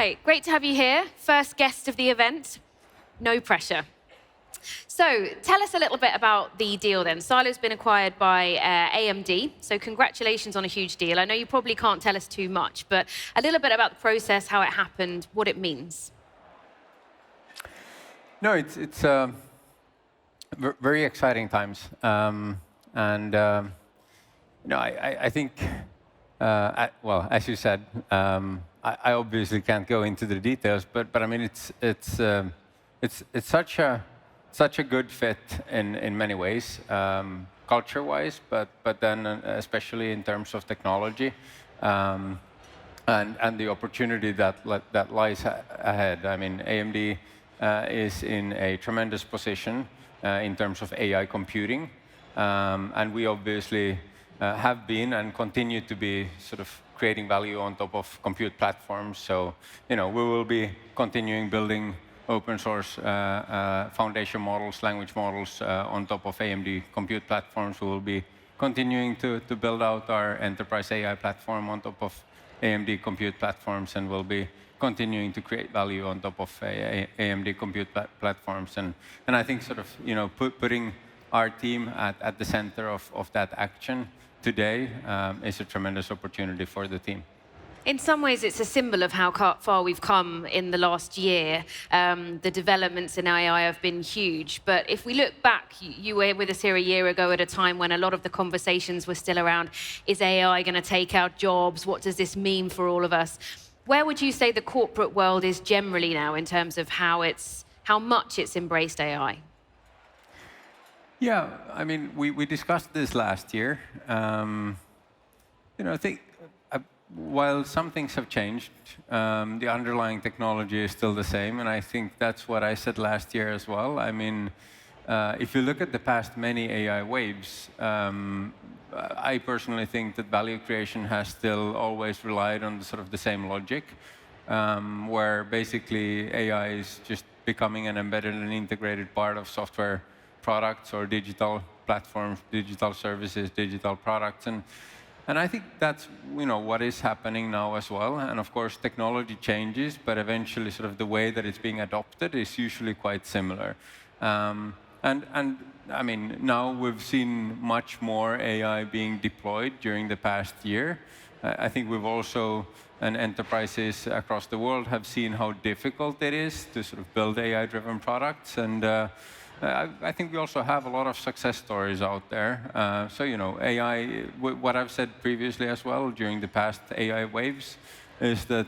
right, great to have you here. First guest of the event, no pressure. So tell us a little bit about the deal then. Sarlin's been acquired by AMD, so congratulations on a huge deal. I know you probably can't tell us too much, but a little bit about the process, how it happened, what it means. No, it's very exciting times, I think, well, as you said, I obviously can't go into the details, but I mean it's such a good fit in many ways, culture-wise, but then especially in terms of technology, and the opportunity that lies ahead. I mean, AMD is in a tremendous position in terms of AI computing, and we obviously have been and continue to be sort of creating value on top of compute platforms. So, we will be continuing building open source foundation models, language models on top of AMD compute platforms. We will be continuing to build out our enterprise AI platform on top of AMD compute platforms, and we'll be continuing to create value on top of AMD compute platforms. And I think sort of, putting our team at the center of that action today is a tremendous opportunity for the team. In some ways, it's a symbol of how far we've come in the last year. The developments in AI have been huge. But if we look back, you were with us here a year ago at a time when a lot of the conversations were still around, is AI going to take our jobs? What does this mean for all of us? Where would you say the corporate world is generally now in terms of how much it's embraced AI? Yeah, I mean, we discussed this last year. I think while some things have changed, the underlying technology is still the same, and I think that's what I said last year as well. I mean, if you look at the past many AI waves, I personally think that value creation has still always relied on sort of the same logic, where basically AI is just becoming an embedded and integrated part of software products or digital platforms, digital services, digital products. And I think that's what is happening now as well. And of course, technology changes, but eventually sort of the way that it's being adopted is usually quite similar. And I mean, now we've seen much more AI being deployed during the past year. I think we've also, and enterprises across the world have seen how difficult it is to sort of build AI-driven products. And I think we also have a lot of success stories out there. So, AI, what I've said previously as well during the past AI waves, is that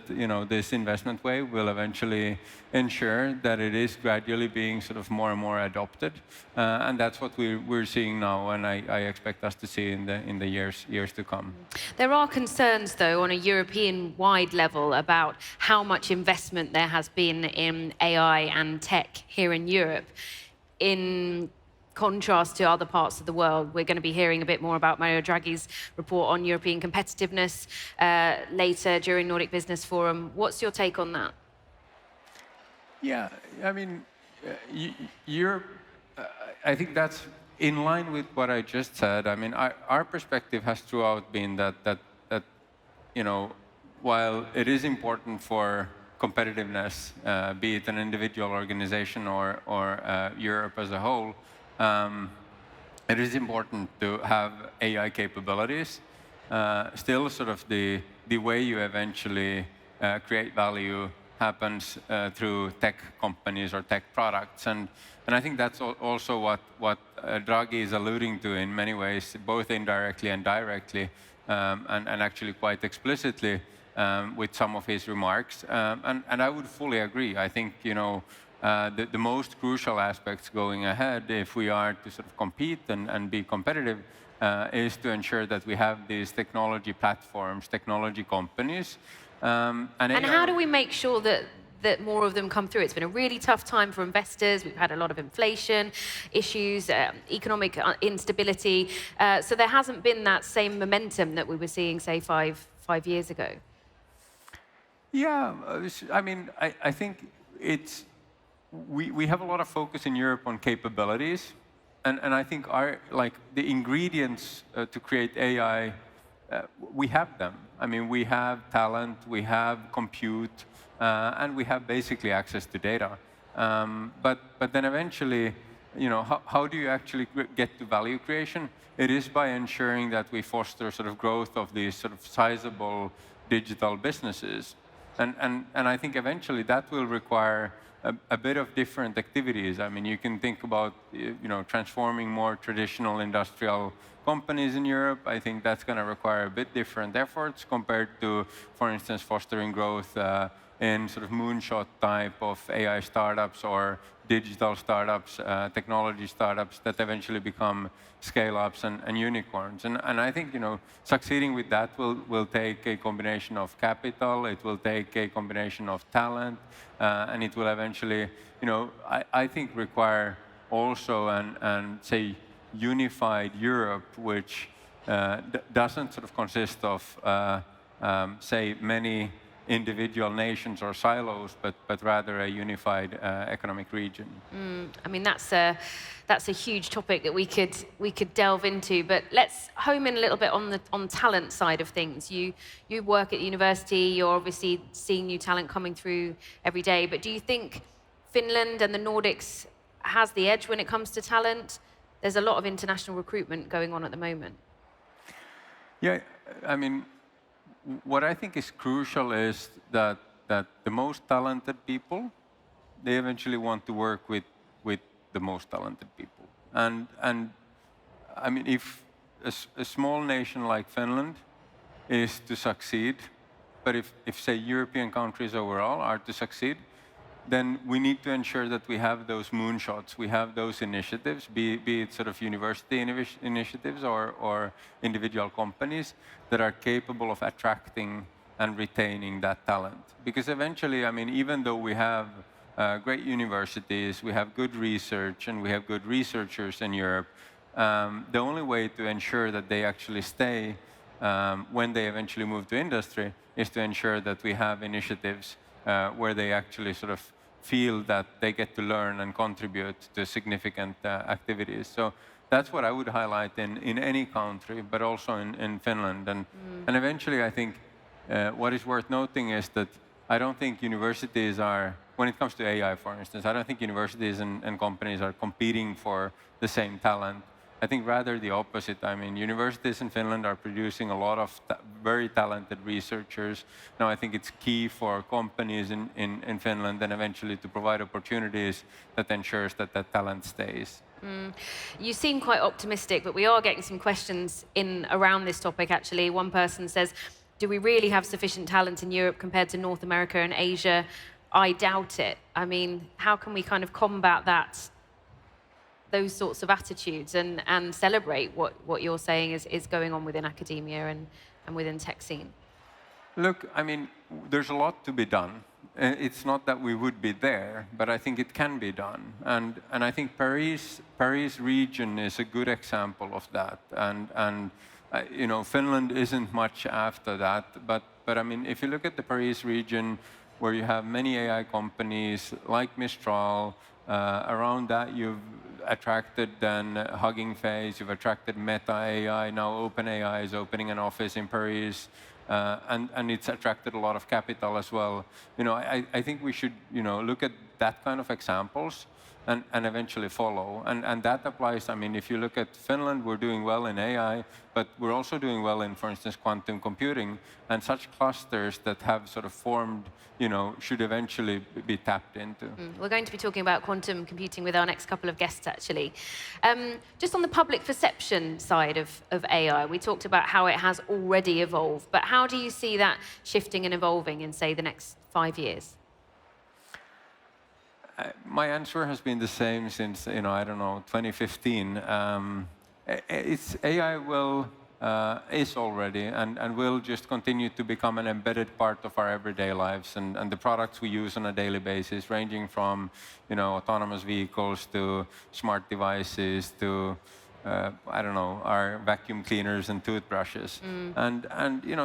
this investment wave will eventually ensure that it is gradually being sort of more and more adopted, and that's what we're seeing now, and I expect us to see in the years to come. There are concerns, though, on a European-wide level about how much investment there has been in AI and tech here in Europe. In contrast to other parts of the world, we're going to be hearing a bit more about Mario Draghi's report on European competitiveness later during Nordic Business Forum. What's your take on that? Yeah, I mean, Europe, I think that's in line with what I just said. I mean, our perspective has throughout been that while it is important for competitiveness, be it an individual organization or Europe as a whole, it is important to have AI capabilities. Still, sort of the way you eventually create value happens through tech companies or tech products, and I think that's also what Draghi is alluding to in many ways, both indirectly and directly, and actually quite explicitly with some of his remarks. And I would fully agree. I think the most crucial aspects going ahead, if we are to sort of compete and be competitive, is to ensure that we have these technology platforms, technology companies. And how do we make sure that more of them come through? It's been a really tough time for investors. We've had a lot of inflation issues, economic instability. So there hasn't been that same momentum that we were seeing, say, five years ago. Yeah, I mean, I think we have a lot of focus in Europe on capabilities, and I think the ingredients to create AI, we have them. I mean, we have talent, we have compute, and we have basically access to data. But then eventually, how do you actually get to value creation? It is by ensuring that we foster sort of growth of these sort of sizable digital businesses. And I think eventually that will require a bit of different activities. I mean, you can think about transforming more traditional industrial companies in Europe. I think that's going to require a bit different efforts compared to, for instance, fostering growth in sort of moonshot type of AI startups or digital startups, technology startups that eventually become scale-ups and unicorns. And I think succeeding with that will take a combination of capital, it will take a combination of talent, and it will eventually, I think require also an say unified Europe, which doesn't sort of consist of say many individual nations or silos, but rather a unified economic region. I mean, that's a huge topic that we could delve into. But let's home in a little bit on talent side of things. You work at university. You're obviously seeing new talent coming through every day. But do you think Finland and the Nordics has the edge when it comes to talent? There's a lot of international recruitment going on at the moment. Yeah, I mean, what I think is crucial is that the most talented people, they eventually want to work with the most talented people. And I mean, if a small nation like Finland is to succeed, but if say European countries overall are to succeed, then we need to ensure that we have those moonshots, we have those initiatives, be it sort of university initiatives or individual companies that are capable of attracting and retaining that talent. Because eventually, I mean, even though we have great universities, we have good research, and we have good researchers in Europe, the only way to ensure that they actually stay when they eventually move to industry is to ensure that we have initiatives where they actually sort of feel that they get to learn and contribute to significant activities. So that's what I would highlight in any country, but also in Finland. And eventually, I think what is worth noting is that I don't think universities are, when it comes to AI, for instance, I don't think universities and companies are competing for the same talent. I think rather the opposite. I mean, universities in Finland are producing a lot of very talented researchers. Now, I think it's key for companies in Finland and eventually to provide opportunities that ensures that that talent stays. You seem quite optimistic, but we are getting some questions in around this topic, actually. One person says, do we really have sufficient talent in Europe compared to North America and Asia? I doubt it. I mean, how can we kind of combat that? Those sorts of attitudes and celebrate what you're saying is going on within academia and within tech scene? Look, I mean, there's a lot to be done. It's not that we would be there, but I think it can be done. And I think Paris region is a good example of that. And Finland isn't much after that. But I mean, if you look at the Paris region, where you have many AI companies like Mistral, around that you've attracted then Hugging Face, you've attracted Meta AI, now OpenAI is opening an office in Paris, and it's attracted a lot of capital as well. I think we should look at that kind of examples and eventually follow. And that applies, I mean, if you look at Finland, we're doing well in AI, but we're also doing well in, for instance, quantum computing, and such clusters that have sort of formed, should eventually be tapped into. We're going to be talking about quantum computing with our next couple of guests, actually. Just on the public perception side of AI, we talked about how it has already evolved, but how do you see that shifting and evolving in, say, the next 5 years? My answer has been the same since, 2015. AI is already and will just continue to become an embedded part of our everyday lives and the products we use on a daily basis, ranging from, autonomous vehicles to smart devices to, our vacuum cleaners and toothbrushes. And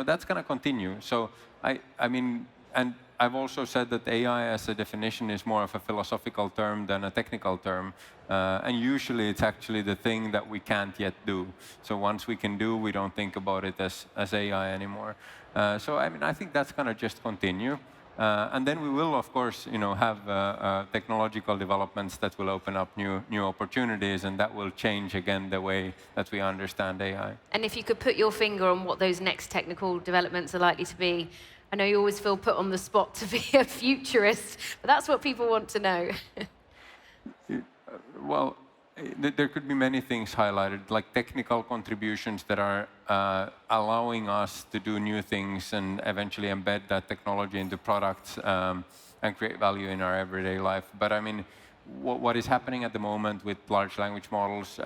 that's going to continue. So I mean, and I've also said that AI as a definition is more of a philosophical term than a technical term. And usually it's actually the thing that we can't yet do. So once we can do, we don't think about it as AI anymore. So I mean, I think that's going to just continue. And then we will, of course, have technological developments that will open up new opportunities, and that will change again the way that we understand AI. And if you could put your finger on what those next technical developments are likely to be, I know you always feel put on the spot to be a futurist, but that's what people want to know. Well, there could be many things highlighted, like technical contributions that are allowing us to do new things and eventually embed that technology into products and create value in our everyday life. But I mean, what is happening at the moment with large language models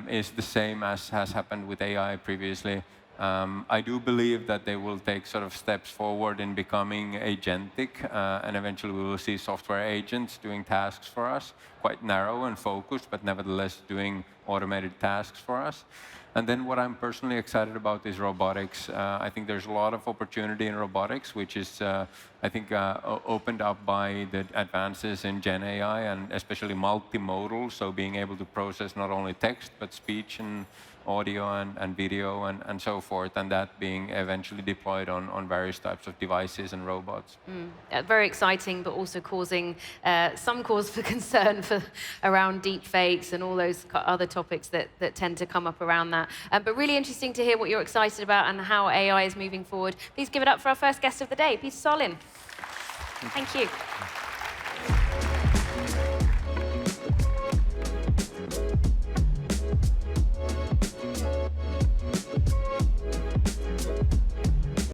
is the same as has happened with AI previously. I do believe that they will take sort of steps forward in becoming agentic, and eventually we will see software agents doing tasks for us, quite narrow and focused, but nevertheless doing automated tasks for us. And then what I'm personally excited about is robotics. I think there's a lot of opportunity in robotics, which is, I think, opened up by the advances in Gen AI and especially multimodal, so being able to process not only text, but speech and audio and video and so forth, and that being eventually deployed on various types of devices and robots. Very exciting, but also causing some cause for concern around deep fakes and all those other topics that tend to come up around that. But really interesting to hear what you're excited about and how AI is moving forward. Please give it up for our first guest of the day, Peter Sarlin. Thank you.